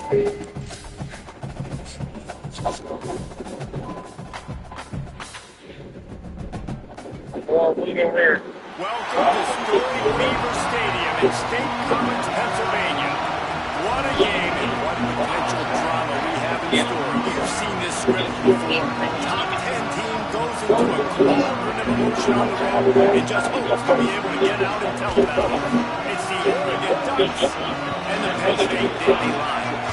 Welcome to storied Beaver Stadium in State College, Pennsylvania. What a game and what potential drama we have in store. You've seen this script before. Top 10 team goes into a cauldron of emotion on the road and just hopes to be able to get out and tell about it. It's the Oregon Ducks and the Penn State Nittany Lions.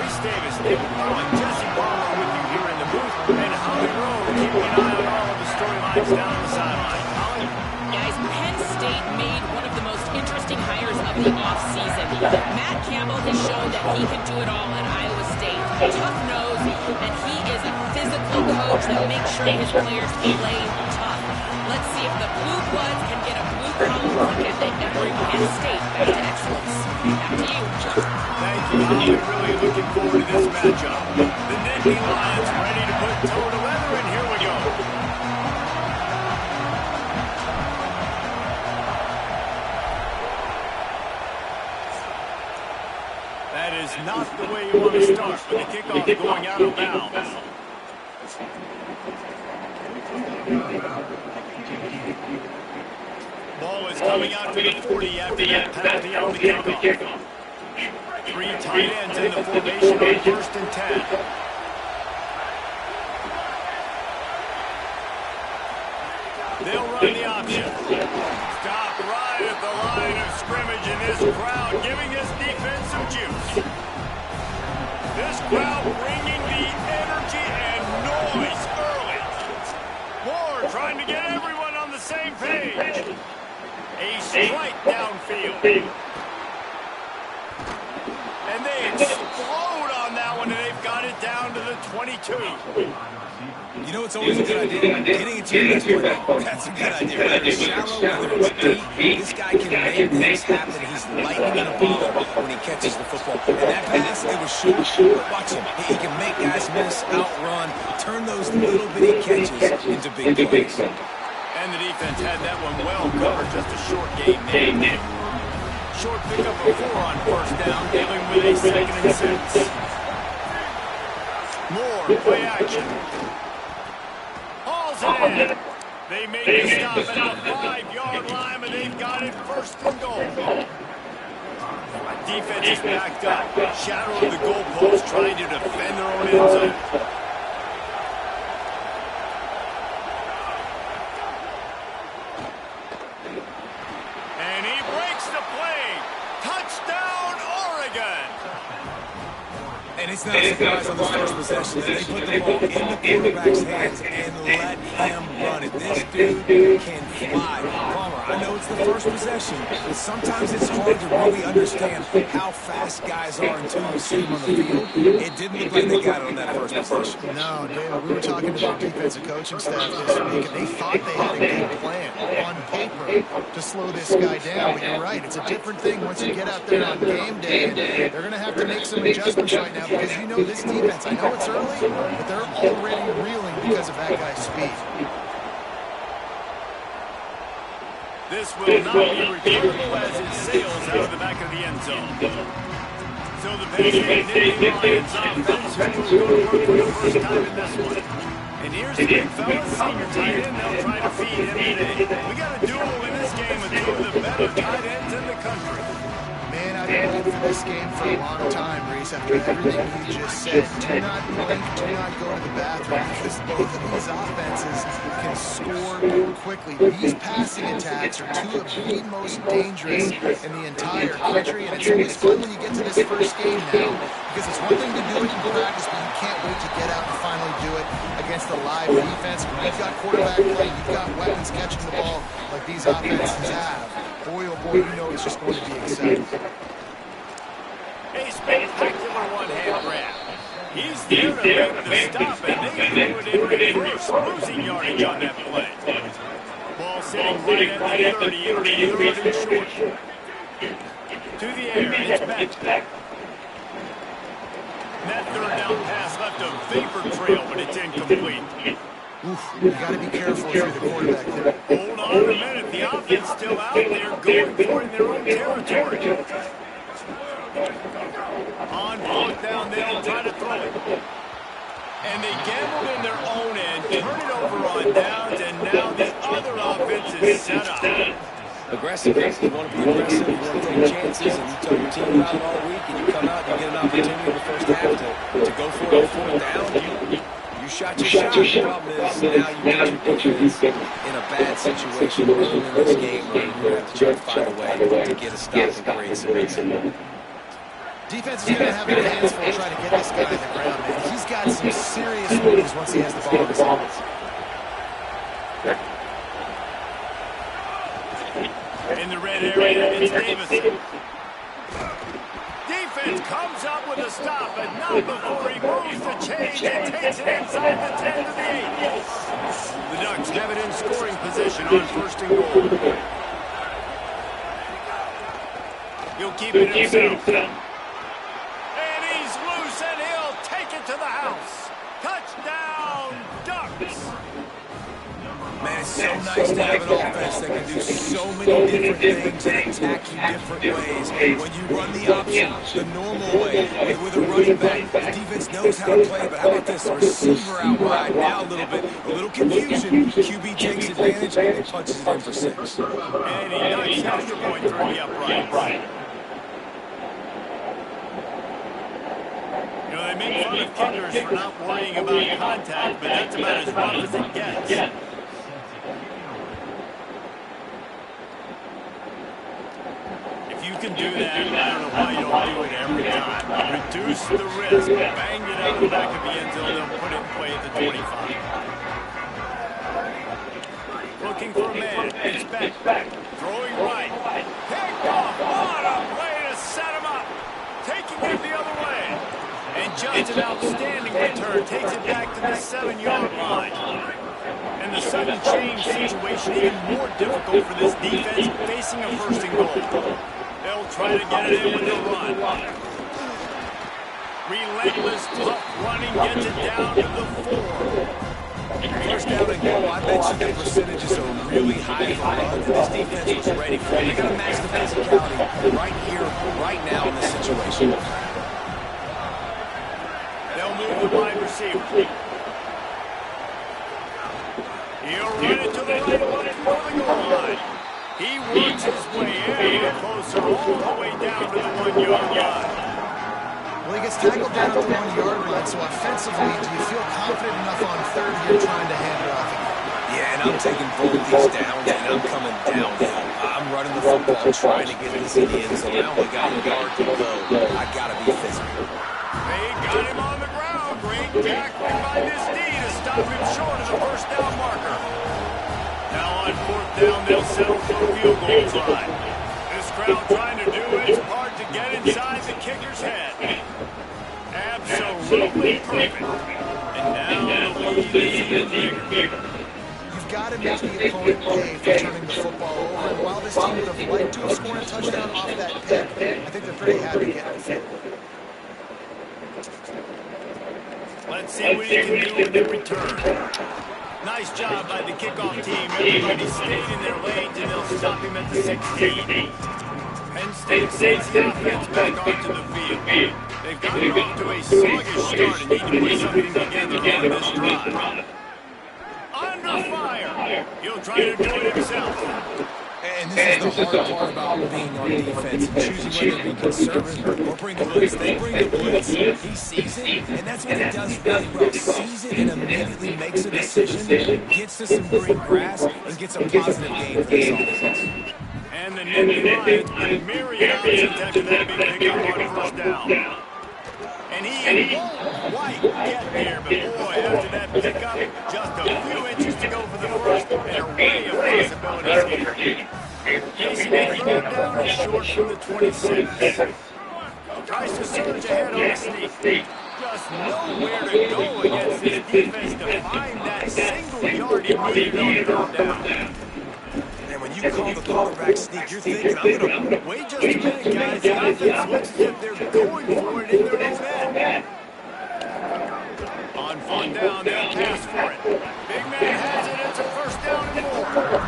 Reese Davis, David Paul, and Jesse Palmer with you here in the booth, and Holly Rowe keeping an eye on all of the storylines down on the sideline. Holly? Guys, Penn State made one of the most interesting hires of the offseason. Matt Campbell has shown that he can do it all at Iowa State. Tough nose, and he is a physical coach that makes sure his players play tough. Let's see if the Blue Bloods can get a blue-collar look at it and bring Penn State back to excellence. Back to you. Thank you, Holly. Really looking forward to this matchup. The Nittany Lions ready to put toe to leather, and here we go. That is not the way you want to start with the kickoff going out of bounds. Ball is coming out to the 40 after that penalty on the kickoff. 3 tight ends in the formation on 1st and 10. They'll run the option. Stop right at the line of scrimmage, and this crowd giving this defense some juice. This crowd bringing the energy and noise early. Moore trying to get everyone on the same page. A strike downfield. And they explode on that one, and they've got it down to the 22. You know, it's always a good idea. Getting it to your best player. That's a good idea. Whether it's shallow, whether it's deep, this guy can make things happen. He's lightning in a bottle when he catches the football. And that pass, it was short. But watch him. He can make guys miss, outrun, turn those little bitty catches into big plays. And the defense had that one well covered. Just a short game. Short pickup of 4 on 1st down, dealing with a 2nd and 6. More play action. Hauls it in. They make the stop at the 5-yard line, but they've got it 1st and goal. Defense is backed up. Shadow of the goalpost, trying to defend their own end zone. And he breaks the play. Touchdown, Oregon. And it's not a surprise on this first possession that they put the ball in the quarterback's hands and let him run it. This dude can fly. Palmer, I know it's the first possession, but sometimes it's hard to really understand how fast guys are until you see them on the field. It didn't look like they got it on that first possession. No, David, we were talking to the defensive coaching staff this week, and they thought they had a good plan on paper to slow this guy down. But you're right, it's a different thing once you get out there on game day. They're going to have to make some adjustments right now because you know this defense, I know it's early, but they're already reeling because of that guy's speed. This will not be returnable as it sails out of the back of the end zone. So the Penn State Nittany Lions offense who will go to work for the first time in this one. And here's the big fella, senior tight end. They'll try to feed him today. We got a duel in this game with 2 of the better tight ends in the country. Man, I've been waiting for this game for a long time, Reese, after everything you just said. Do not blink, do not go to the bathroom, because both of these offenses can score quickly. These passing attacks are 2 of the most dangerous in the entire country, and it's always fun when you get to this first game now, because it's one thing to do it in practice, but you can't wait to get out and finally do it against a live defense. When you've got quarterback play, you've got weapons catching the ball like these offenses have. Boy, oh boy, you know it's just going to be exciting. A spectacular one-hand grab. He's there to make the stop, and they threw it in reverse, losing yardage on that play. Ball sitting right at the 30, it'll be 3rd and short. To the air, it's back. That 3rd down pass left a vapor trail, but it's incomplete. Oof, you got to be careful if you're the quarterback there. Hold on a minute. The offense still out there going for it in their own territory. going. And they gambled in their own end, turn it over on downs, and now the other offense is set up. Aggressive. You want to be aggressive, you want to take chances, and you tell your team about it all week, and you come out and you get an opportunity in the first half to go for it on fourth down. You shot your shot. The problem is now you put your defense in a bad situation early in this game where you have to try to find a way to get a stop and create some. Defense is going to have their hands full trying to get this guy on the ground, man. He's got some serious moves once he has the ball in his hands. In the red area, it's Davison. Defense comes up with a stop, but not before he moves the chains and takes it inside the 10 to the 8. The Ducks have it in scoring position on first and goal. He'll keep it himself. And he's loose, and he'll take it to the house. Touchdown, Ducks. Man, it's so nice to have an offense that can do so many different things and attack you different ways. When you run the option the normal way with a running back, the defense knows how to play, but how about this? The receiver out wide now a little confusion. QB takes advantage and punches it in for 6. And he knocks extra point through the uprights. You know, they make fun of kickers for not worrying about contact, but that's about as rough as it gets. You can do that. I don't know why you don't do it every time. Reduce the risk. Bang it out the back of the end zone. They'll put it in play at the 25. Looking for a man. It's back. Throwing right. Picked off. What a way to set him up. Taking it the other way. And just an outstanding return. Takes it back to the 7-yard line. And the sudden change situation even more difficult for this defense facing a first and goal. They'll try to get it in with the run. Relentless, tough running gets it down to the 4. First down and goal, I bet you the percentages are really high for run. This defense was ready for it. They're going to match the physicality right here, right now in this situation. They'll move the wide receiver. He'll run it to the right one before the goal line. He works his way ever closer all the way down to the 1-yard line. Well, he gets tackled down at the 1-yard line, so offensively, do you feel confident enough on third here trying to hand it off again? Yeah, and I'm taking both these downs, and I'm coming downhill. I'm running the football, trying to get this in the end zone. I only got a yard to go. I got to be physical. They got him on the ground. Great tackling by this D to stop him short of the first down marker. Now on fourth down, they'll settle for the field goal line. This crowd trying to do its part to get inside the kicker's head. Absolutely perfect. And now the lead is even bigger. You've got to make the opponent pay for turning the football over. And while this team would have liked to have scored a touchdown off that pick, I think they're pretty happy getting the field. Let's see what he can do with the return. Nice job by the kickoff team. Everybody stayed in their lanes, and they'll stop him at the 16. Penn State sends the offense back onto the field. They've gotten off to a sluggish start and need to put something together on this drive. Under fire. He'll try to do it himself. And this is the hard part about being on defense and choosing whether to be conservative or bring the blitz. They bring the blitz. He sees it, and that's what he does really well. Sees it and immediately makes a decision, gets to some green grass, and gets a positive gain for this offense. And the Nittany Lions with myriad options after that big pickup on first down. And he won't quite get there, but boy, after that pickup, just a few inches to go for the first, and an array of possibilities here. Facing a third down and short from the 26. Tries to surge ahead on the sneak. Just nowhere to go against this defense to find that single yard he needed on third down. And when you call the quarterback sneak, you're thinking, I'm going to wait just a minute, guys. The offense looks as if they're going for it in their own end. On fourth down, they'll pass for it. Big man has it. It's a first down and more.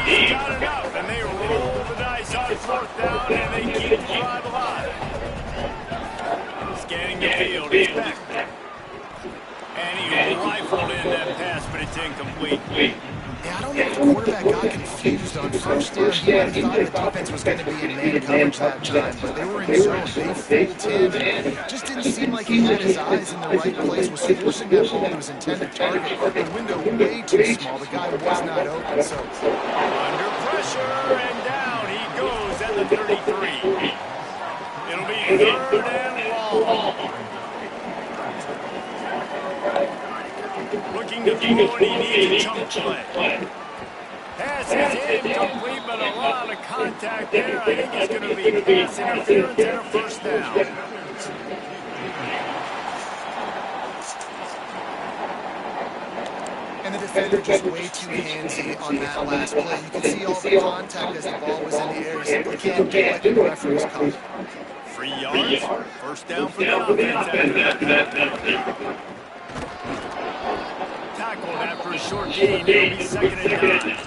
He's got enough, and they roll the dice on fourth down, and they keep the drive alive. Scanning the field. He's back. pulled in that pass, but it's incomplete. Yeah, I don't know if the quarterback got confused on first down. He might have thought the defense was going to be in man coverage that time, but they were in zone. They fooled him, and just didn't seem like he had his eyes in the right place, was forcing that ball to his intended target. The window way too small. The guy was not open, so. Under pressure, and down he goes at the 33. It'll be 3rd and long. Looking to throw, and he needs a chunk play. Pass is incomplete, but a lot of contact there. I think it's going to be pass interference and a first down. And the defender just way too handsy on that last play. You can see all the contact as the ball was in the air. He simply can't do it, and the referee's coming. 3 yards, first down for the offense after that. Tackled after a short gain. It'll be 2nd and 9.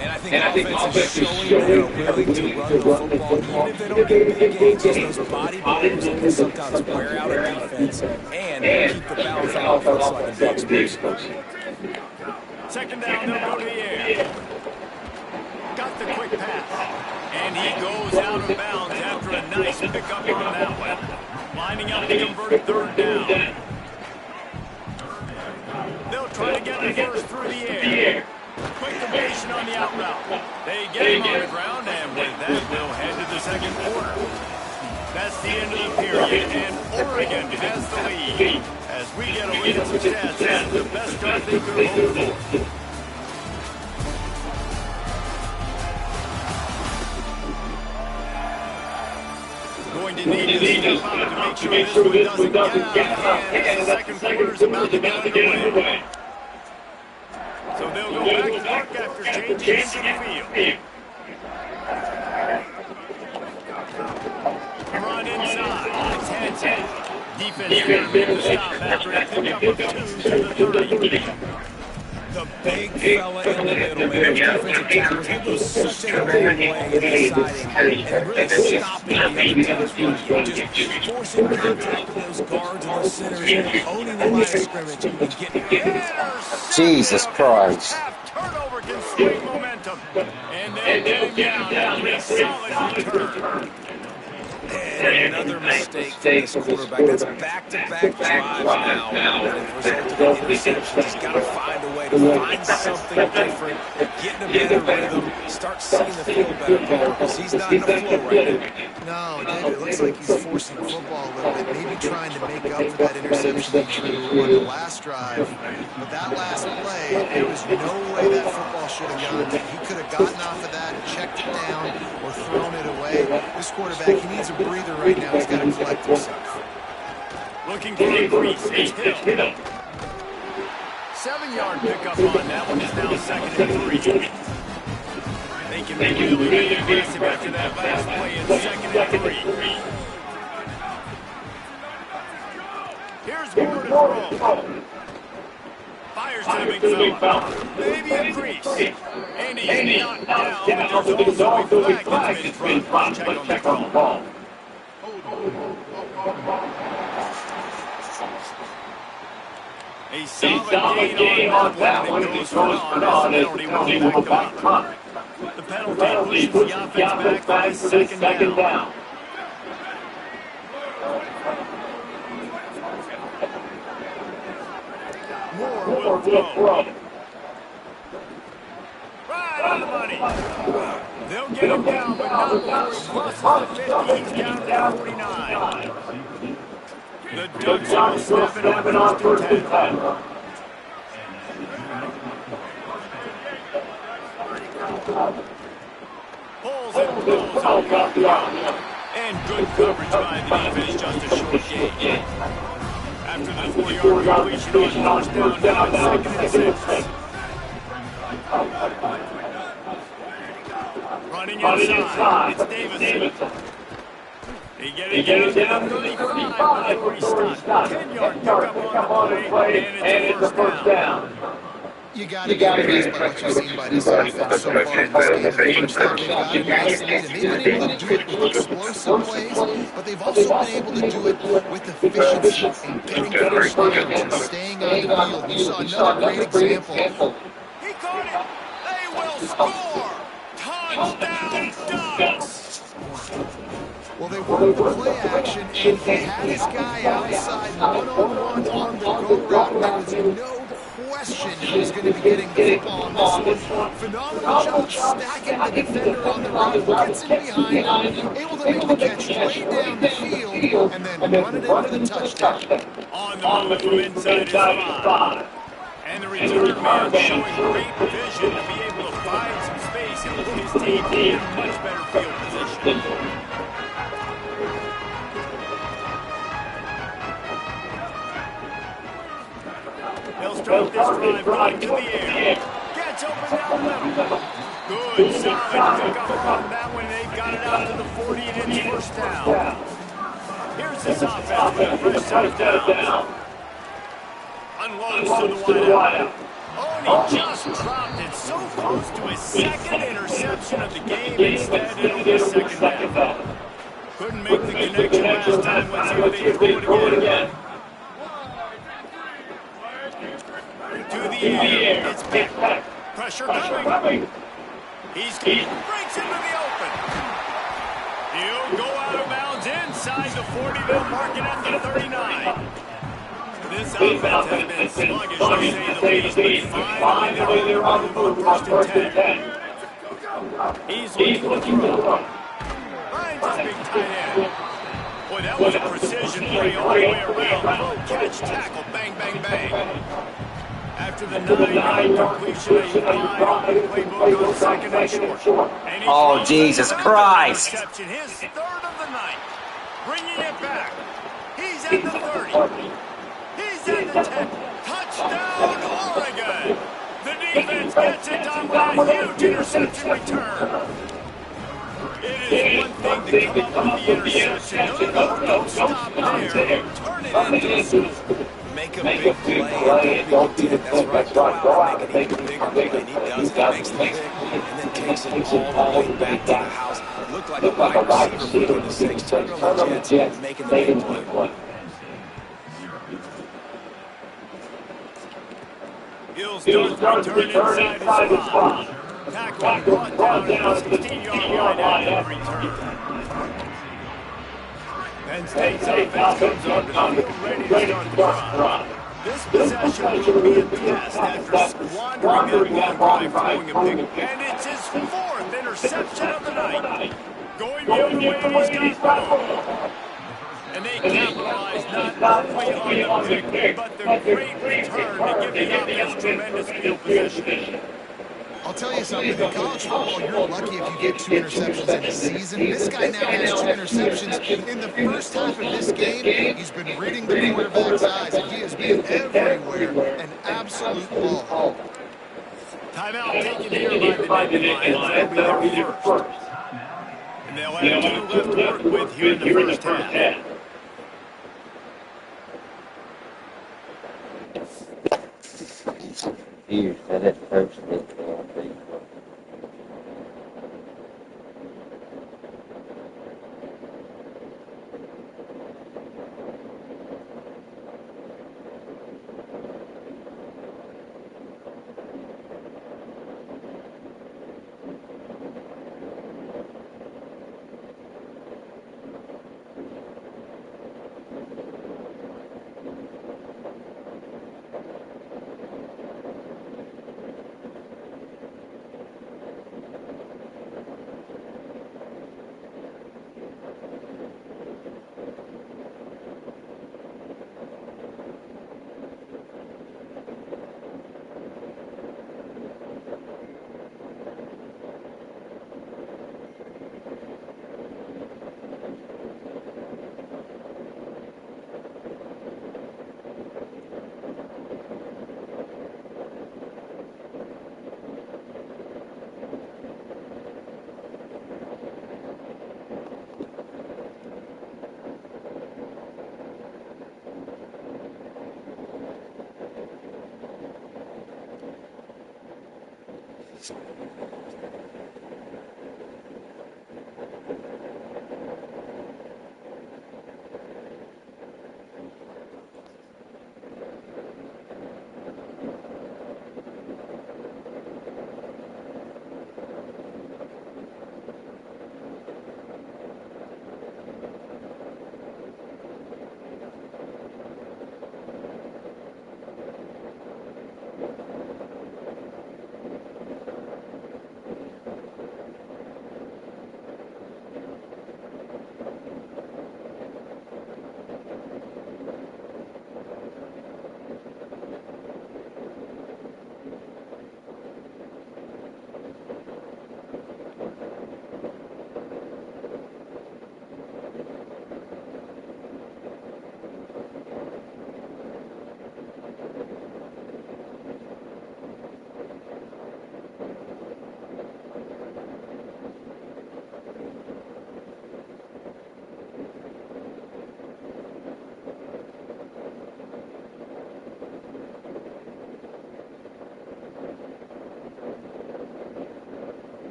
And I think offense is showing they're willing to run the football, even if they don't get big gains. Just those body blows that can sometimes wear out a defense and keep the balance on offense so I can be explosive. 2nd down, they'll go to the air. Got the quick pass. And he goes out of bounds after a nice pickup on that one. Lining up to convert 3rd down. They'll try to get the first through the air. Quick completion on the out route. They get him on the ground, and with that, they'll head to the 2nd quarter. That's the end of the period, and Oregon has the lead. As we get a look at some stats, this is the best start they could hope for. Going to need to step up to make sure this one doesn't get out of hand as the 2nd quarter is about to get underway. So they'll go back to work after changing into the field. Run inside. It's Hanson. Defense going to make the stop after a pickup of 2 to the 30. The big fella in the middle, man. Those defensive tackles, they go such a long way in deciding and really stopping the other team's run. Just forcing contact with those guards and those centers, owning the line of scrimmage, and getting Jesus Christ. Turnover can swing momentum. And they'll get him down after a solid return. And another mistake for this quarterback. That's back-to-back drives now. And as a result of the interception, he's got to find a way to find something different, get in a better rhythm, start seeing the field better, because he's not in a flow right now. No, David, it looks like he's forcing the football a little bit, maybe trying to make up for that interception he threw on the last drive. But that last play, there was no way that football should have gone there. He could have gotten off of that, checked it down, or thrown it away. This quarterback, he needs a breather right now. He's got to collect himself. Looking for a crease. It's Hill. 7-yard pickup on that one. Is now 2nd and 3. They can really be aggressive after that last play in 2nd and 3. Here's Moore to throw. Fires to the big fella. Maybe a crease. And he's knocked down, but there's also a flag that's been thrown. Check on the ball. A solid gain on that one. It goes for an penalty will back up. The penalty pushes the offense back to 2nd down. Moore will throw. Right on the money. They'll get him down, but not before he crosses the 50. He's down to 49. The Ducks are snapping on first and 10. Pulls and throws off the ground. And good coverage by the defense, just a short gain. After the 4-yard completion on first down, now it's 2nd and 6. Running inside, it's Davidson. He gets it down to 35, but he stopped. 10-yard pickup on the play, and it's a first down. You got to be impressed by what you've seen by this offense so far in this game. In the first half, they've got a nice lead, and they've been able to do it with explosive plays, but they've also been able to do it with efficiency and getting first downs and staying on the field. You saw another great example. He caught it. They will score. Touchdown, Ducks. Well, they wanted the play action, and he had his guy outside one-on-one on the go route, and there was no question he was going to be getting the football on this one. Phenomenal job stacking the defender on the route, gets him behind him, able to make the catch way down the field, and then run it in for the touchdown. On the move from inside his 5. And the return man showing great vision to be able to find some space and put his team in much better field position. He'll start this drive running to the air. Gets open down the middle. Good, solid pickup on that one. They've got it out to the 40, and it's first down. Here's this offense with a fresh set of downs. Unloads to the wideout. Oh, and he just dropped it so close to his second interception of the game. Instead, it'll be second down. Couldn't make the connection last time. Let's see if they throw it again. To the air. It's picked. Pressure coming. He's breaks into the open. He'll go out of bounds inside the 40. They'll mark it at the 39. This offense has been sluggish, to say the least, but finally they're running for first and 10. He's looking to throw. Finds his big tight end. Boy, that was a precision play all the way around. Catch, tackle, bang, bang, bang. After the 9-yard completion, he relied on the playbook on second and short. And Oh, Jesus Christ. His third of the night. Bringing it back. He's at the 30. He's at the 10. Touchdown, Oregon. The defense gets it done with a huge interception return. It is one thing to come up with the interception. No, don't stop there. Turn it into a score. Make a big play and get a big hit. That's right. Go out and make an even bigger play. And he does. He makes the pick and then takes it all the way back to the house. Looked like a wide receiver for goodness sakes. Turned on the Jets, making the big play. He'll start the return inside his 5. Tackle and brought down at the 16-yard line after the return. Penn State's offense comes onto the field ready to start the drive. This possession will be a test after squandering that long drive throwing a pick. And it's his 4th interception of the night. Going the other way, and he's got room. And they capitalize not only on the pick, but the great return to give the offense tremendous field position. I'll tell you something, in college football, you're lucky if you get 2 interceptions in a season. This guy now has 2 interceptions. In the first half of this game, he's been reading the quarterback's eyes, and he has been everywhere, an absolute ball. Timeout taken here by the Nittany Lions. They'll be their first. And they'll have 2 left to work with here in the first half. Huge, that first hit.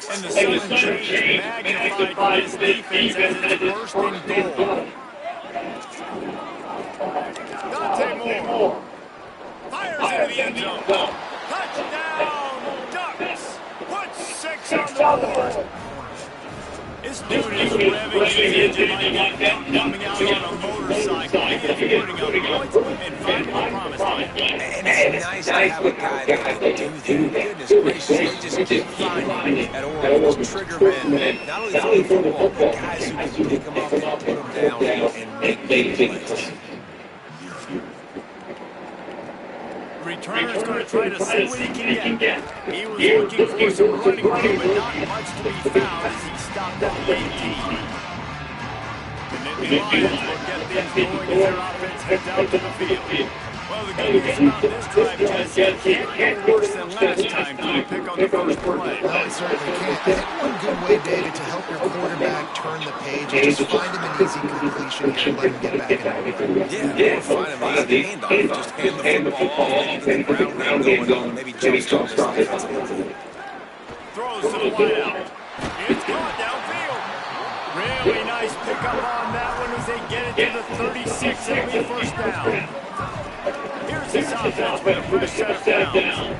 And the sudden change magnified for his defense as it's first and goal. Moore fires into the end zone. Touchdown, Ducks. Put 6 on the board. This dude is revving his engine like a duck coming out on a motorcycle. He is putting up points and finding the promised land. And it's nice to have a guy that can do that. Goodness gracious, they just keep finding at Oracle's trigger men. Not only throw the football, but guys who can pick them up and put them down and make big plays. Returner's going to try to see what he can get. He was looking for some running room, but not much to be found as he stopped at the 18. The Nittany Lions will get things going as their offense heads out to the field. Well, the good news about this drive, Jesse, it can't go worse than last time to pick on the first play. No, it certainly can't. I think one good way, David, to help your quarterback turn the page is just find him an easy completion here and let him get back in the game. Yeah, or find him an easy handoff. Just hand the football off into the ground game going on. Maybe jumpstart this defense. Throws to the wideout. It's caught downfield. Really nice pickup on that one as they get it to the 36 and we first down. Here's his offense with a fresh set of downs.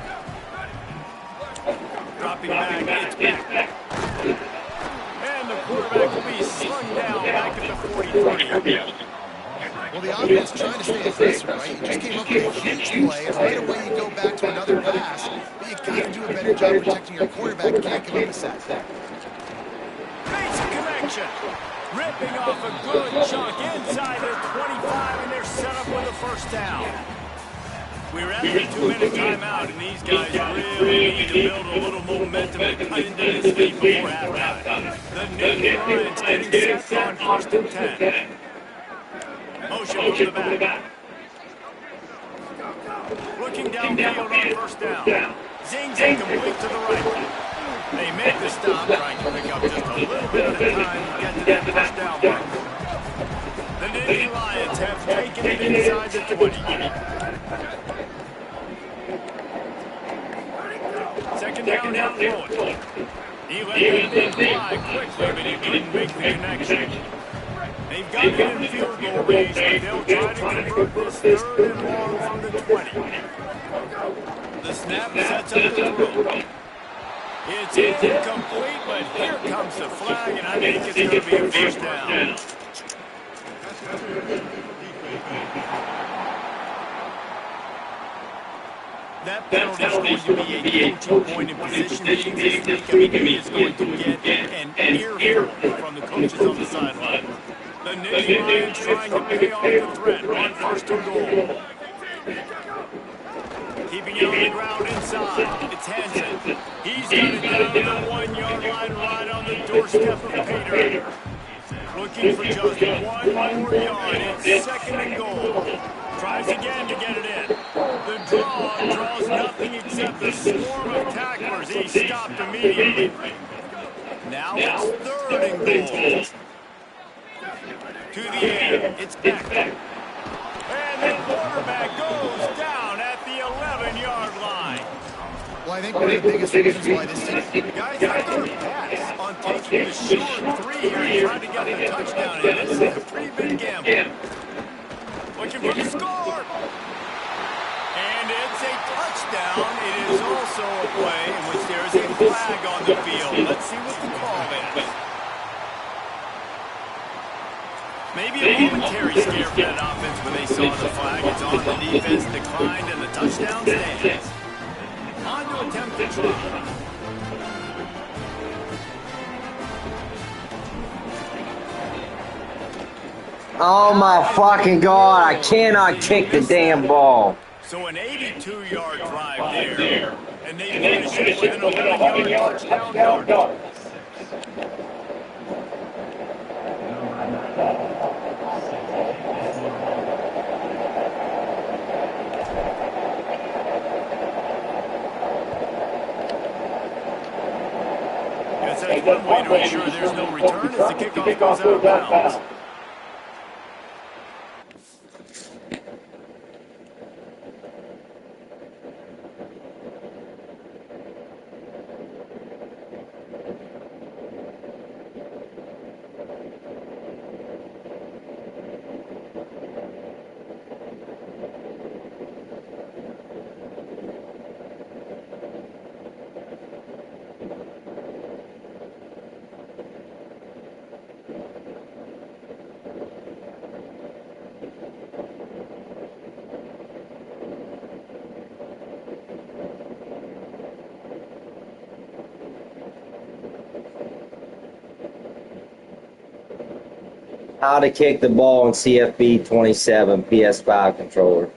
Dropping back, it's back. And the quarterback will be slung down back at the 43. Well, the offense trying to stay aggressive, right? You just came up with a huge play, and right away you go back to another pass. But you got to do a better job protecting your quarterback. You can't give up a sack. Makes a connection. Ripping off a good chunk inside their 25, and they're set up with a first down. We're at the 2-minute timeout, and these guys really need to build a little momentum and cut into this lead before halftime. The Nittany Lions getting set on first and 10. Motion from the back. Looking downfield on first down. Zings incomplete to the right. They make the stop, trying to pick up just a little bit of the time to get to that first down mark. The Nittany Lions have taken it inside the 20. Second down, now throwing. He let that thing fly quickly, but he couldn't make the connection. They've got it in field goal range, but they'll try to convert this 3rd and long from the 20. The snap sets up the throw. It's incomplete, but here comes the flag, and I think it's going to be a first down. That penalty is going to be a coaching point in position meetings this week. I mean, he is going to get an earful from the coaches on the sideline. The Nittany Lions trying to pay off the threat on 1st and goal. Keeping it on the ground inside. It's Hansen. He's got it down to the 1-yard line right on the doorstep of Pater. Looking for just 1 more yard. It's 2nd and goal. Tries again to get it in. The draws nothing except a swarm of tacklers. He stopped immediately. Now it's 3rd and goal. To the air. It's back. And the quarterback goes down at the 11-yard line. Well, I think one of the biggest reasons why this team... Guys, they're going to pass on taking the short 3 here and trying to get the touchdown. And this is a pretty big gamble. Looking for the score. And it's a touchdown. It is also a play in which there is a flag on the field. Let's see what the call is. Maybe a momentary scare for that offense when they saw the flag. It's on, the defense declined, and the touchdown stands. On to attempt the try. Oh my fucking God, I cannot kick the damn ball. So an 82-yard drive there. And they finish it with an 11-yard touchdown yard. Yes, that's one way to ensure there's no return as the kickoff goes out of bounds. How to kick the ball in CFB27 PS5 controller.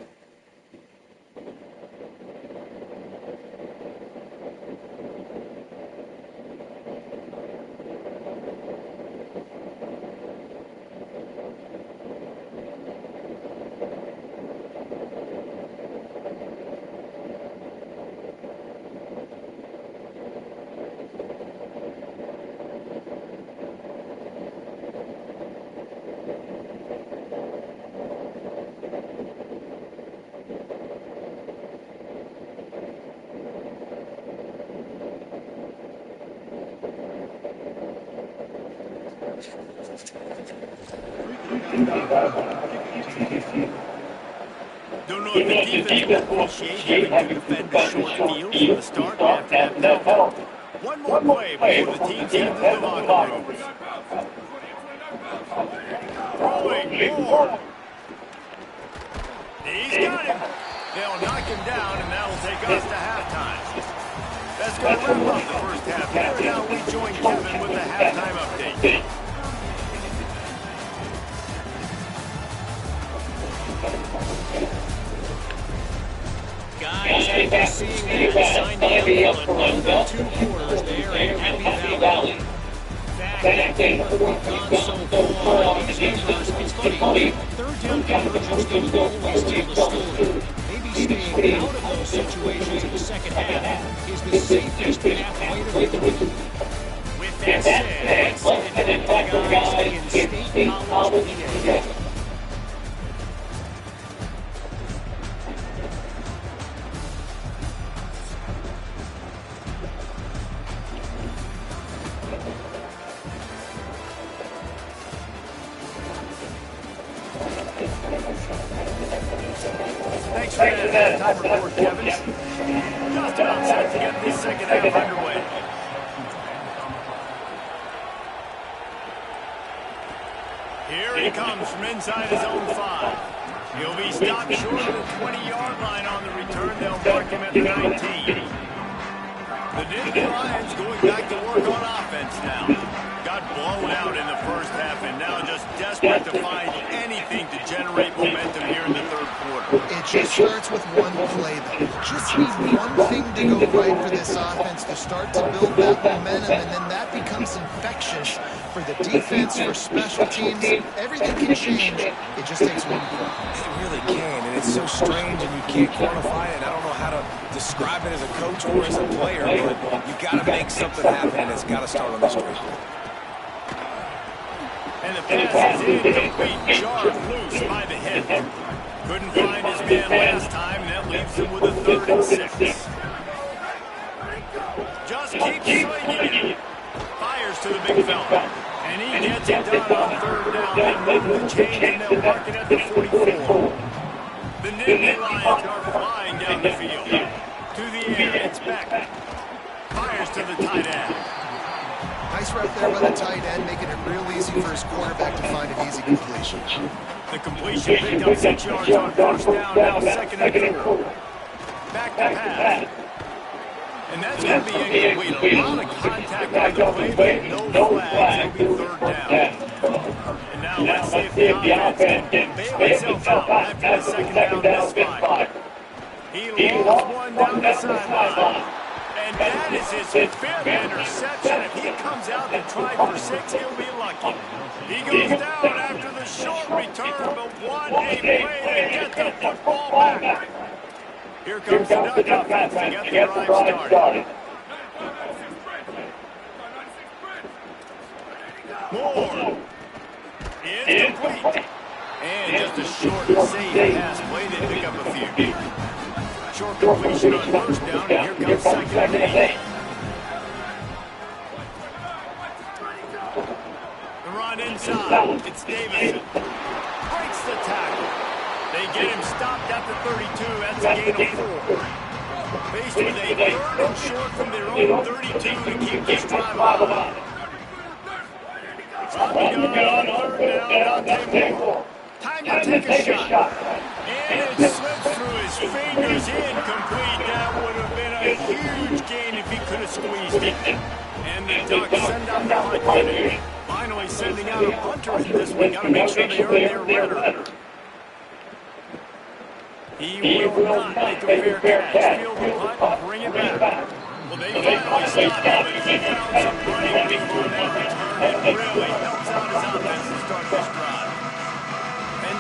Don't know if the defense will appreciate having to defend the short field from the start after that penalty. One more play before the teams head to the locker rooms. Throwing more. He's got him. They'll knock him down, and that'll take us to halftime. That's going to wrap up the first half. Here now we join Kevin with the halftime update. Guys, after seeing that signed up for another 2 quarters there in Happy Valley. Back we've gone so far, these numbers, it's funny, third down conversions don't always tell the story. Maybe staying out of those situations in the second half is the safest pathway to victory. With that said, let's head into the guys in State College, PA. halftime report, Kevin. Just about set to get this second half underway. Here he comes from inside his own 5. He'll be stopped short of the 20-yard line on the return. They'll mark him at the 19. The Nittany Lions going back to work on offense now. Got blown out in the first half and now just desperate to find anything to generate momentum here in the third quarter. It just starts with one play, though. Just need one thing to go right for this offense to start to build that momentum, and then that becomes infectious for the defense, for special teams. Everything can change. It just takes one play. It really can, and it's so strange, and you can't quantify it. And I don't know how to describe it as a coach or as a player, but you got to make something happen, and it's got to start on the street. And the pass is incomplete, jarred loose by the hit. Couldn't find his man last time, and that leaves him with a 3rd and 6. Just keeps swinging it. Fires to the big fella. And he gets it done on 3rd down. They move the chains, and they'll mark it at the 44. The Nittany Lions are flying down the field. To the air, it's back. Fires to the tight end. Nice route there by the tight end, making it real easy for his quarterback to find an easy completion. The completion picked up 6 yards on 1st down, now 2nd and 4. Back to pass. And that's going to be incomplete. A lot of contact on the play, but no flags. It'll be 3rd down. And now let's see if the offense can bail itself out after the 2nd down misfire. He lost one down the sideline. And that is his 5th interception. If he comes out and tries for 6, he'll be lucky. He goes down after the short return, but what a play to get the football back. Here comes the Duck offense to get the drive started. Moore. Incomplete. And just a short, safe pass play. They pick up a few. Short completion on 1st down, and here comes 2nd and 8. The run inside. It's Davison. Breaks the tackle. They get him stopped at the 32. That's a gain of 4. Faced with a 3rd and short from their own 32 to keep this drive alive. On the gun on 3rd down, Dante Moore. Time to take a shot. And it slips through his fingers, incomplete. That would have been a huge gain if he could have squeezed it. And the Ducks send out the punt unit. Finally sending out a punter in this one. Got to make sure they earn their letter. He will not make a fair catch. Field the punt, bring it back. Well, they finally stopped him, and he found some running room on that return. It really helps out his offense to start this drive.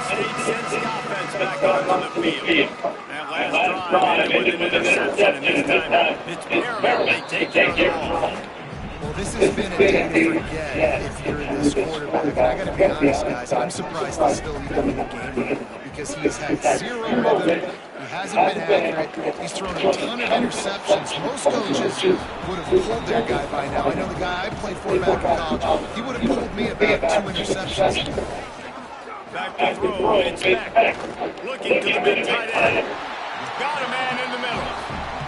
State sends the offense back onto the field. That last drive ended with an interception, and this time it's paramount they take care of the ball. Well, this has been a day to forget if you're this quarterback. And I got to be honest, guys, I'm surprised he's still even in the game right now because he's had 0 rhythm. He hasn't been accurate. He's thrown a ton of interceptions. Most coaches would have pulled their guy by now. I know the guy I played for back in college, he would have pulled me about 2 interceptions. Back to throw, it's back. Looking to the mid tight end. Got a man in the middle.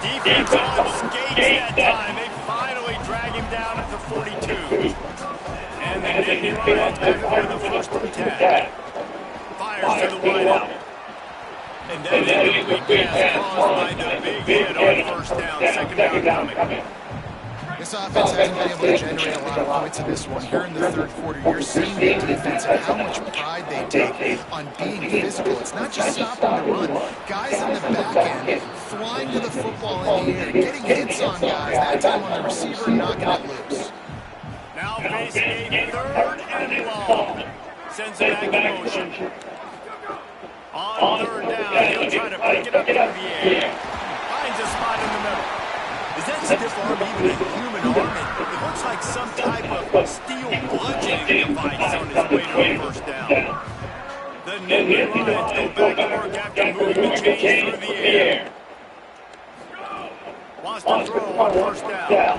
Defense on skates that time. They finally drag him down at the 42. And then Nittany Lions back for the 1st and 10. Fires to the wide out. And then incomplete pass caused by the big hit on 1st down. 2nd down coming. This offense hasn't been able to generate a lot of points in this one. Here in the 3rd quarter, you're seeing the defense and how much pride they take on being physical. It's not just stopping the run. Guys in the back end flying to the football in the air, getting hits on guys, that time on the receiver and knocking it loose. Now facing a 3rd and long. Sends it back in motion. On 3rd down, he'll try to pick it up through the air. Finds a spot in the middle. Is that stiff arm even a human arm? It looks like some type of steel bludgeoning device on his way to 1st down. The Nittany Lions go back to work after moving the chains through the air. Wants to throw on 1st down.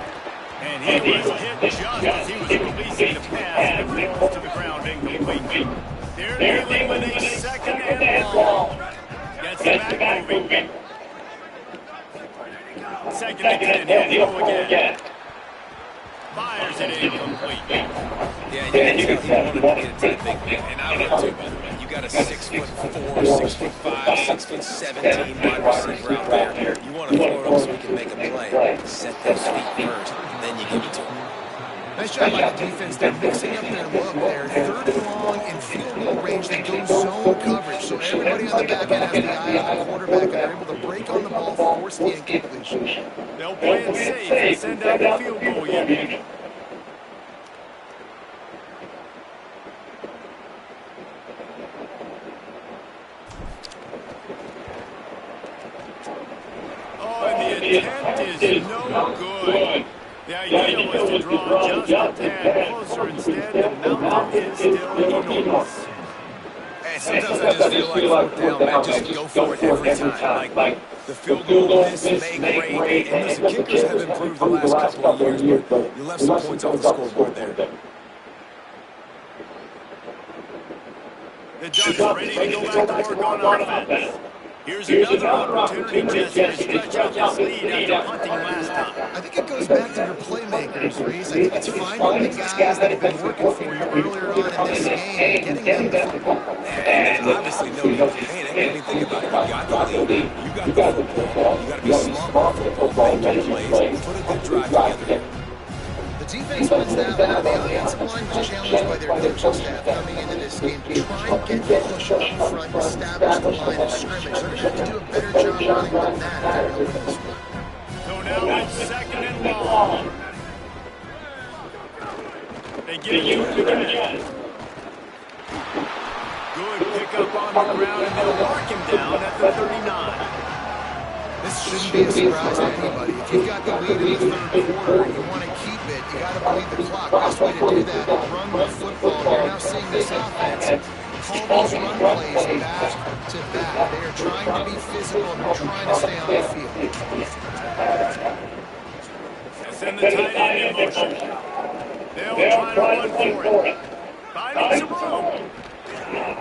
And he was hit just as he was releasing the pass, and it falls to the ground incomplete. They're dealing with a 2nd and long. Gets it back moving. Second and 10, he'll throw again. Fires it incomplete. Yeah, you can tell he wanted to get it to the big man, and I would too, by the way. You got a 6'4", 6'5", 6'17" wide receiver out there. You want to throw it up so he can make a play. Set those feet first, and then you give it to him. Nice job by the defense. They're mixing up their look there. Third and long in field goal range. They go zone coverage. So everybody on the back end has the eye on the quarterback, and they're able to break on the ball, force the incompletion. They'll play it safe and send out the field goal unit. Oh, and the attempt is no good. The idea was to draw just a tad closer. Instead, the mountain is still enormous. Hey, sometimes I just feel like fourth down, man, just go for it every time. Like, the field goal miss, make, break. And listen, kickers have improved the last couple of years, but you left some points off the scoreboard there. The Ducks ready to go back to work on offense. Here's another opportunity just to stretch out this lead after punting last time. I think it goes back to your playmakers, Reese. I think it's finding the guys that have been working for you earlier on in this game and getting them the football. And there's obviously no need to panic. I mean, think about it. You got the lead. You got the football. You got to be smart with the football, make your plays, put a good drive together. The defense wins that one. The offensive line was challenged by their coaching staff coming into this game to try and get push up front and establish the line of scrimmage. They're going to have to do a better job running than that if they're going to win this one. So now it's second and long. They get it to him again. Good pickup on the ground, and they'll mark him down at the 39. This shouldn't be a surprise to anybody. If you've got the lead in the third quarter and you want to keep it, you got to believe the clock. Best way to do that is run the football. You're now seeing this offense call these run plays back to back. They are trying to be physical and they're trying to stay on the field. Send the tight end in motion. They'll try to run for it. Finding some room.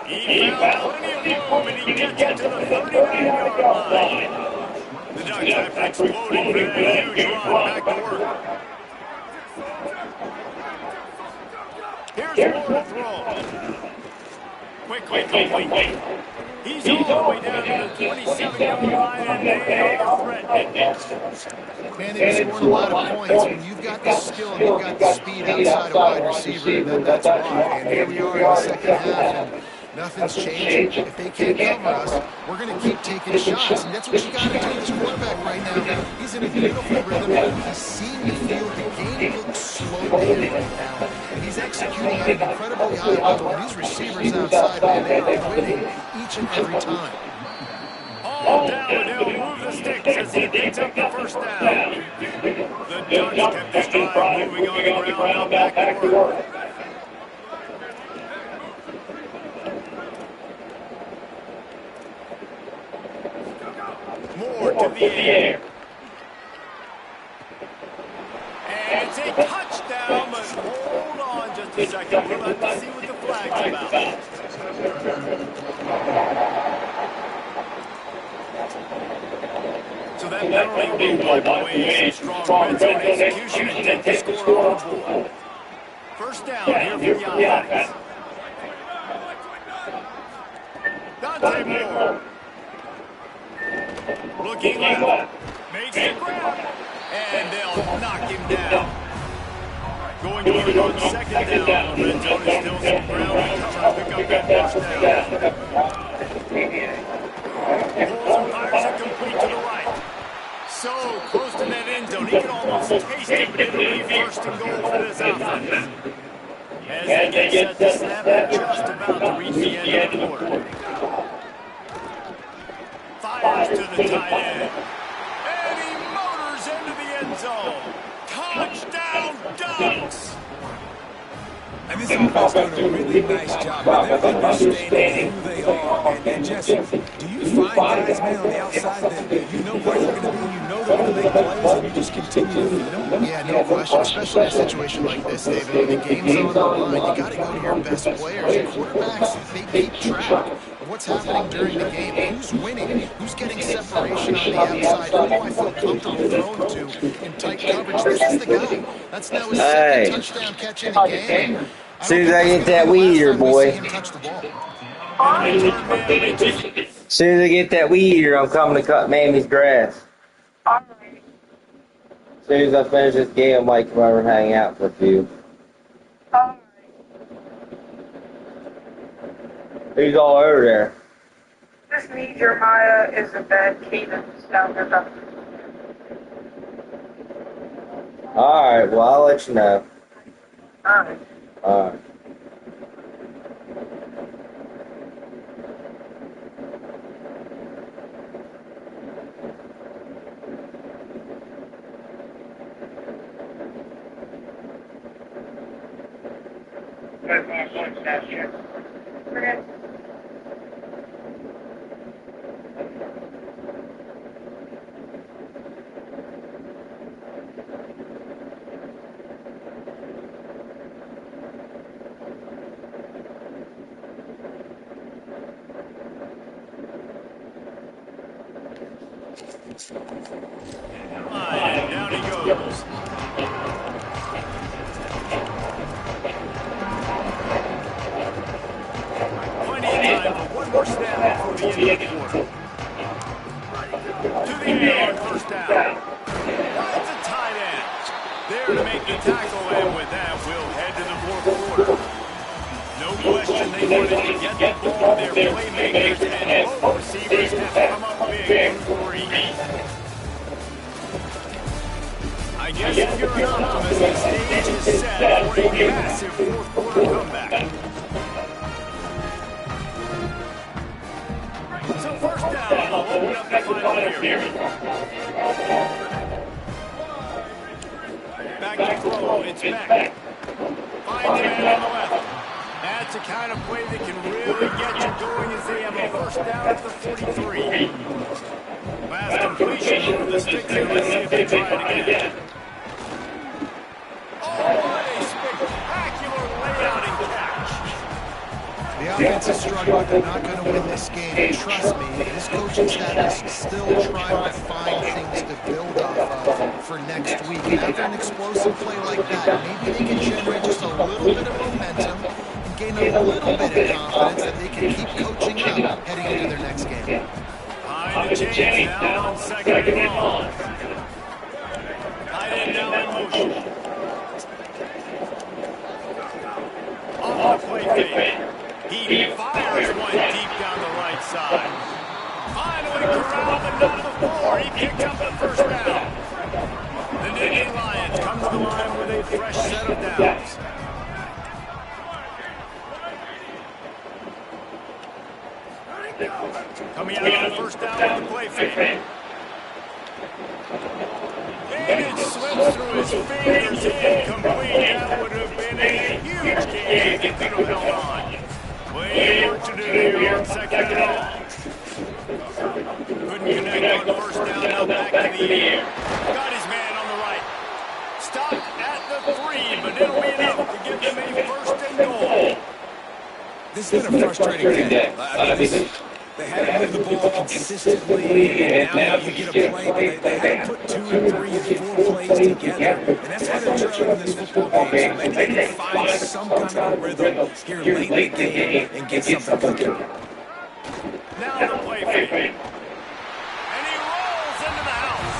He found plenty of room, and he gets it to the 39-yard line. The Ducks, after exploding for that huge run, back to work. Here's more to throw. Quickly complete. He's all the way down to the 27-yard line, and they are threatening. Man, they've scored a lot of points. When you've got the skill and you've got the speed outside a wide receiver, then that's why. And here we are in the second half, and nothing's changed. If they can't cover us, we're going to keep taking shots. And that's what you got to do with this quarterback right now. He's in a beautiful rhythm. He's seeing the field. The game looks slow down right now. And he's executing at an incredibly high level. And these receivers outside, man, they are winning each and every time. All down, and he'll move the sticks as he picks up the first down. The Ducks kept this drive moving on the ground, now back to work. More to the air. And it's a touchdown, but hold on just a second. We'll have to see what the flag's about. So that penalty will wipe away some strong red zone execution and take the score off the board. First down here for the offense. Dante Moore. Looking left. Makes the grab. And they'll knock him down. Going to work on second down. The red zone is still some ground to cover. Pick up that first down. Pulls and fires it complete to the right. So close to that end zone, he can almost taste it, but it'll be first and goal for this offense. As they get set to snap, they're just about to reach the end of the quarter. Fires to the tight end. And he motors into the end zone. Touchdown, Ducks! And this offense doing a really nice job. They're understanding who they are. And Jesse, do you find guys, man, on the outside that you know where they're going to be, you know they're going to make plays, and you just continue to feed them? Yeah, no question, especially in a situation like this, David. When the game's on the line, you got to go to your best players. And quarterbacks, they keep track of what's happening during the game. Who's winning? Who's getting separation on the outside? Who do I feel comfortable throwing to in tight coverage? This is the guy. That's now his second touchdown catch in the game. As soon as I get that weed eater, boy. As soon as I get that weed eater, I'm coming to cut Mammy's grass. As soon as I finish this game, I might come over and hang out for a few. Who's all over there? Just me, Jeremiah, Isabel, Keaton's down there. Alright, well, I'll let you know. Alright. Alright. Okay. And down he goes. Plenty of time for one more snap before the end of the quarter. To the air on first down. Finds a tight end. There to make the tackle, and with that, we'll head to the fourth quarter. No question they wanted to get the ball to their playmakers, and both receivers have come up big for three. I guess if you're an optimist, the stage is set for a massive fourth quarter comeback. So first down, I'll open up the final period. Back to throw, it's back. Finds a man on the left. That's the kind of play that can really get you going as they have a first down at the 43. Last completion over the sticks here. Let's see if they try it again. A spectacular layout and catch. The offense is struggling. They're not going to win this game. Trust me, this coaching staff is still trying to find things to build off of for next week. And after an explosive play like that, maybe they can generate just a little bit of momentum and gain a little bit of confidence that they can keep coaching up heading into their next game. Behind the chains now on second and long. Tight end now in motion. On the play fake. He fires one deep down the right side. Finally corralled and not to the floor. He picked up the first down. The Nittany Lions come to the line with a fresh set of downs. Coming out on the first down with the play fake. And it slips through his fingers, incomplete. That would have been a huge game if he could have held on. Way work to do here on second and long. Couldn't connect on first down, now back to the air. Got his man on the right. Stopped at the 3, but it'll be enough to give them a first and goal. This has been a frustrating day. They had to move the ball consistently, and now you get a play, but they had to put 2 and 3 and 4 plays together, and that's why they're trailing in this football game. So maybe they can find some kind of a rhythm here late in the game and get something cooking. Now the play fake. And he rolls into the house.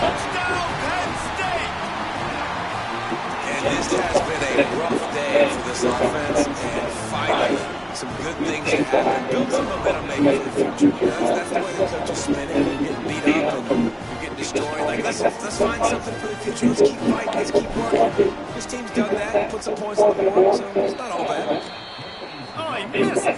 Touchdown, Penn State! And this has been a rough day for this offense, and finally, some good things to happen. Build some momentum maybe for the future. That's the way the coach is spinning. You're getting beat up and you're getting destroyed. Like, let's find something for the future. Let's keep fighting. Let's keep working. This team's done that. Put some points on the board, so it's not all bad. Oh, he missed it.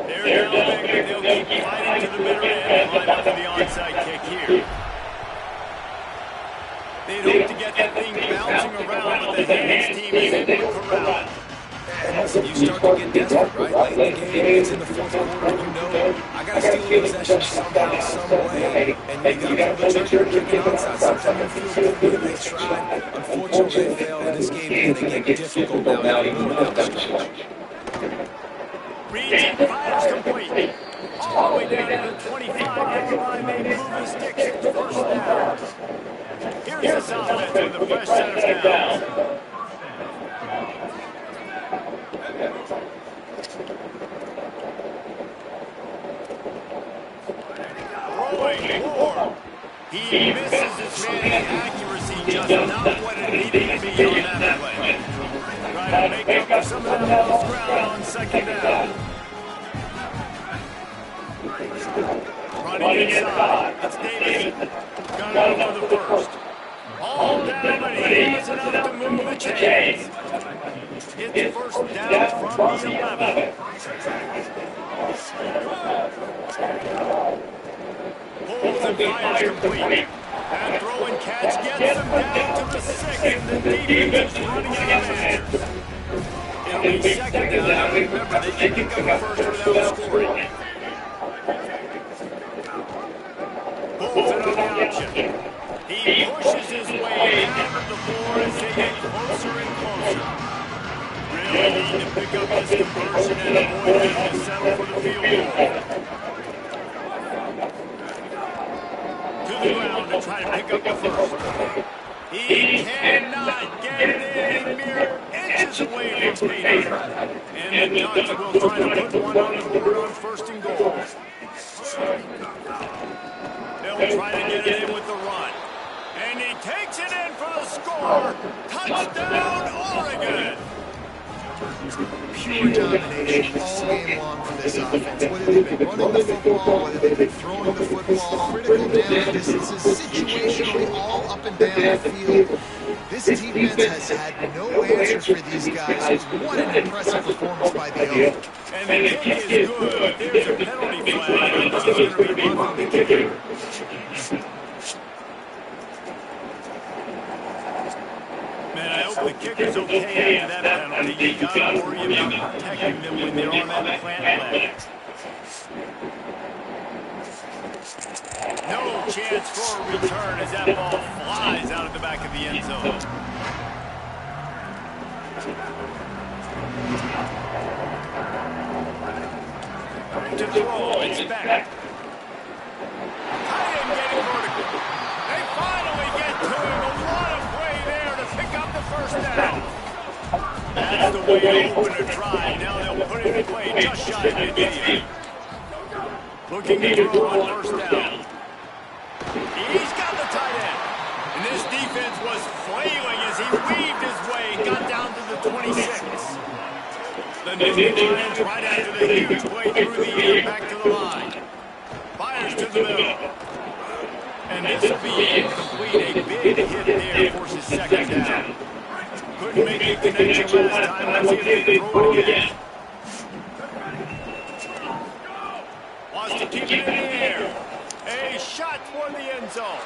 They're down big. They'll keep fighting to the bitter end. Line up for the onside kick here. They'd hope to get that thing bouncing around, but the hands team is able to corral it. And listen, you start to get desperate, right? Late in the game, it's in the fourth quarter, you know, I got to steal a possession somehow, some way, and you got to pull the trigger and kick it onside. Sometimes you feel good, they tried. Unfortunately, they failed, and this game is going to get difficult now down the stretch. it, fires complete. All the way down to the 25-yard line. They move the sticks. It's first down. Here's this offense with a fresh set of downs. Throwing Ward. He misses his man. Accuracy just not what it needed to be on that play. Trying to make up for some of that lost ground on second down. Running inside. It's Davis. Got over the first. All down, but he has enough to move the chains. It's first down from the 11. Pulls and fires complete. That throw and catch gets them down to the 6, and the defense is running out of answers. It'll be second down. Remember, they can pick up a first without scoring. Pulls it on the option. He pushes his way down to the floor as they get closer and closer. Really need to pick up this conversion and avoid having to settle for the field goal. To the ground to try to pick up the first. He cannot get it in. Mere inches away from Peter. And the Ducks will try to put one on the board on first and goal. They'll try to get it in with the run. And he takes it in for the score. Touchdown, Oregon. Pure domination all game long for this offense. Whether they've been running the football, whether they've been throwing the football, critical down distances, situationally all up and down the field. This defense has had no answers for these guys. What an impressive performance by the Oaks. And the kick is good. There's a penalty flag. This is going to be roughing the kicker. Man, I hope the kicker's okay after that penalty. You got to worry about protecting them when they're on that plant leg. No chance for a return as that ball flies out of the back of the end zone. To throw, it's back. Tight end getting vertical. They finally get to him. A lot of play there to pick up the first down. That's the way to open a drive. Now they'll put it in play just shy of midfield. Looking to throw on first down. He's got the tight end. And this defense was flailing as he weaved his way and got down to the 26. The new Lions right after the huge play through the air back to the line. Fires to the middle. And this will be incomplete. A big hit there forces second down. Couldn't make a connection last time. Let's see if they throw it again. Wants to keep it in the air. A shot toward the end zone.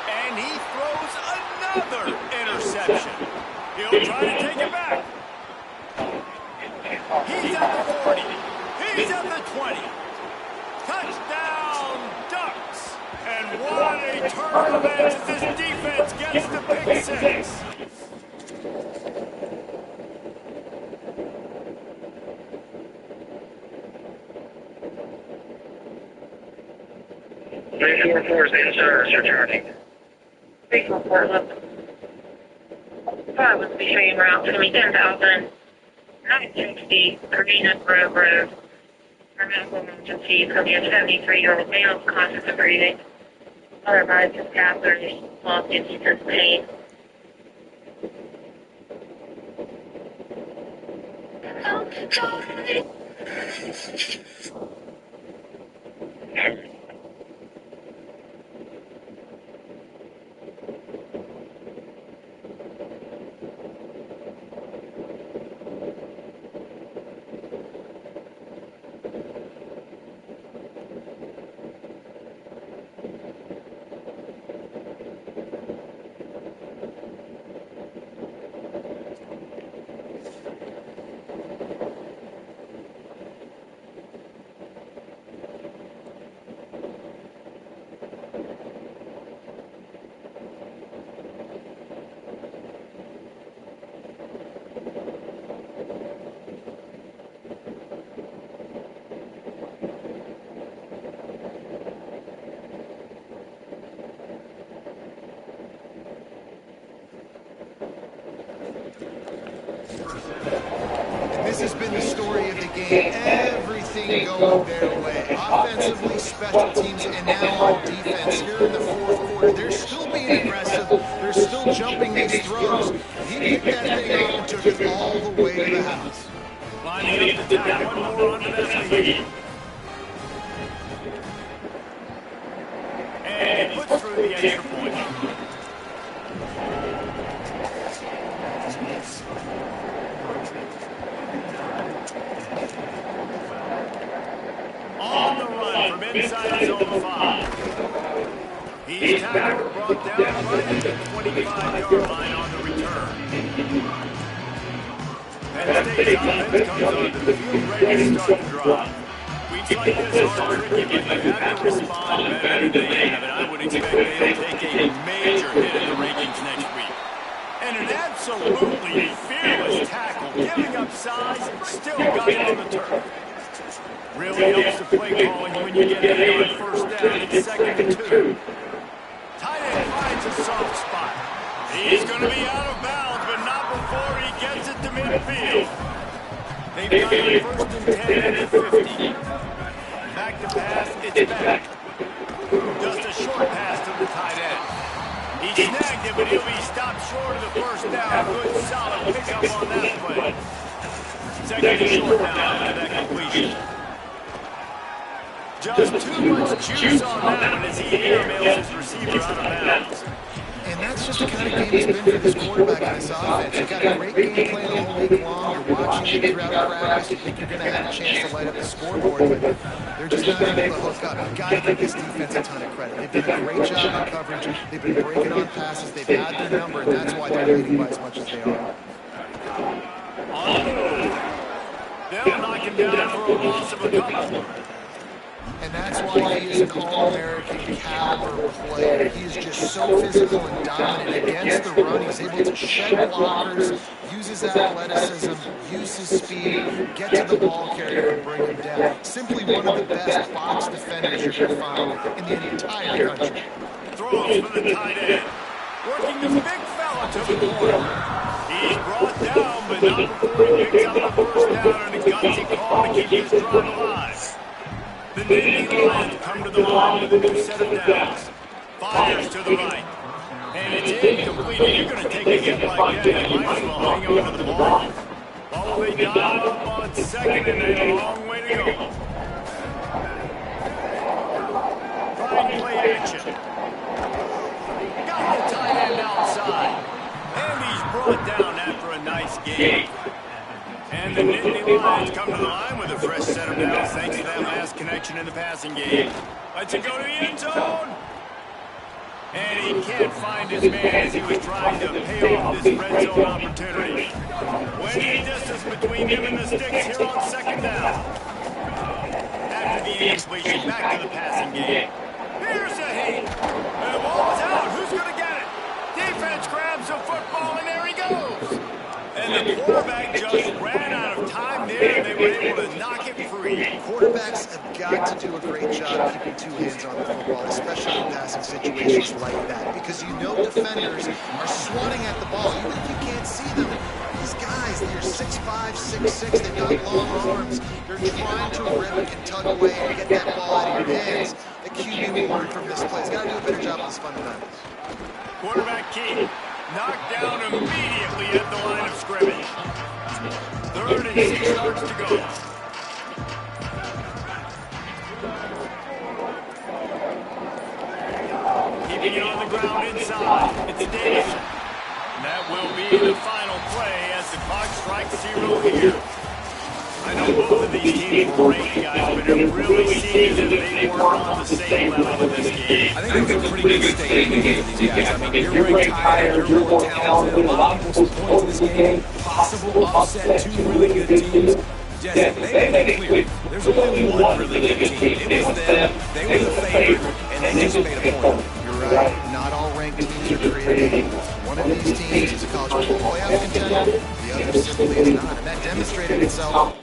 And he throws another interception. He'll try to take it back. He's at the 40. He's at the 20. Touchdown, Ducks. And what a turn of events as this defense gets the pick six. Three, 4, 4 is the answer. Search charging. 344, look. Five was between route 10,000, 960, Arena Grove Road. Our medical emergency could be a 73-year-old male, conscious of breathing. Otherwise, his catheters lost instant pain. this has been the story of the game. Everything going their way. Offensively, special teams, and now on defense. Here in the fourth quarter, they're still being aggressive. They're still jumping these throws. He picked that thing up and took it all the way to the house. Lining up to tack one more onto that lead. And he puts through the extra point. On the run from inside his own 5. He's tackled, brought down right at the 25-yard line on the return. Penn State's offense comes onto the field ready to start the drive. Weeks like this are tricky, but you have to respond better than they have, and I would expect they'll take a major hit in the rankings next week. And an absolutely fearless tackle, giving up size, still got it on the turf. Really helps the play calling when you get it on first down. It's 2nd and 2. Tight end finds a soft spot. He's going to be out of bounds, but not before he gets it to midfield. They've got it 1st and 10 at the 50. Back to pass, it's back. Just a short pass to the tight end. He snagged it, but he'll be stopped short of the first down. Good, solid pickup on that play. 2nd and short now after that completion. Just too much juice on that one as he airmails his receiver out of bounds. And that's just the kind of game it's been for this quarterback in this offense. You've got a great game plan all week long. You're watching it throughout practice. You think you're going to have a chance to light up the scoreboard, but they're just not able to hook up. You've got to give this defense a ton of credit. They've done a great job in coverage. They've been breaking on passes. They've had their number, and that's why they're leading by as much as they are. They'll knock him down for a loss of a couple. And that's why he is an All-American caliber player. He is just so physical and dominant against the run. He's able to shed blockers, use his athleticism, use his speed, get to the ball carrier and bring him down. Simply one of the best box defenders you're going to find in the entire country. Throws for the tight end. Working this big fella to the corner. He's brought down, but not before he picks up the first down and a gutsy call to keep his drive alive. The Navy Lions come to the line with a new set of downs. Fires to the right. And it's incomplete. If you're going to take a hit like that, you might as well hang on to the ball. Oh, they dial up on 2nd and a long way to go. Fine play action. Got the tight end outside. And he's brought down after a nice game. And the Nittany Lions come to the line with a fresh set of downs thanks to that last connection in the passing game. Lets it go to the end zone. And he can't find his man as he was trying to pay off this red zone opportunity. Plenty of distance between him and the sticks here on 2nd down. After the incompletion, back to the passing game. Here's a hit. And the ball is out. Who's going to get it? Defense grabs the football, and there he goes. And the quarterback just ran out of time there, and they were able to knock it free. Quarterbacks have got to do a great job keeping two hands on the football, especially in passing situations like that, because you know defenders are swatting at the ball. Even if you can't see them, these guys, they're 6'5", 6'6", they've got long arms. They're trying to rip and tug away and get that ball out of your hands. The QB will learn from this play. He's got to do a better job on his fundamentals. Quarterback key. Knocked down immediately at the line of scrimmage. 3rd and 6 yards to go. Keeping it on the ground inside. It's Davison. And that will be the final play as the clock strikes 0 here. I know both of these teams were ranked guys, but it really seems that they weren't on the same level in this game. I think that was a pretty good statement for these guys. I mean, you're ranked higher, you're more talented. A lot of people some points in this game. Possible upset, 2 really good teams. Just, they made it clear. There's only one really good team. It was them. They were the favorite, and they just made a point. You're right. Not all ranked teams are created equal. One of these teams is a college football playoff contender. The other simply is not. And that demonstrated itself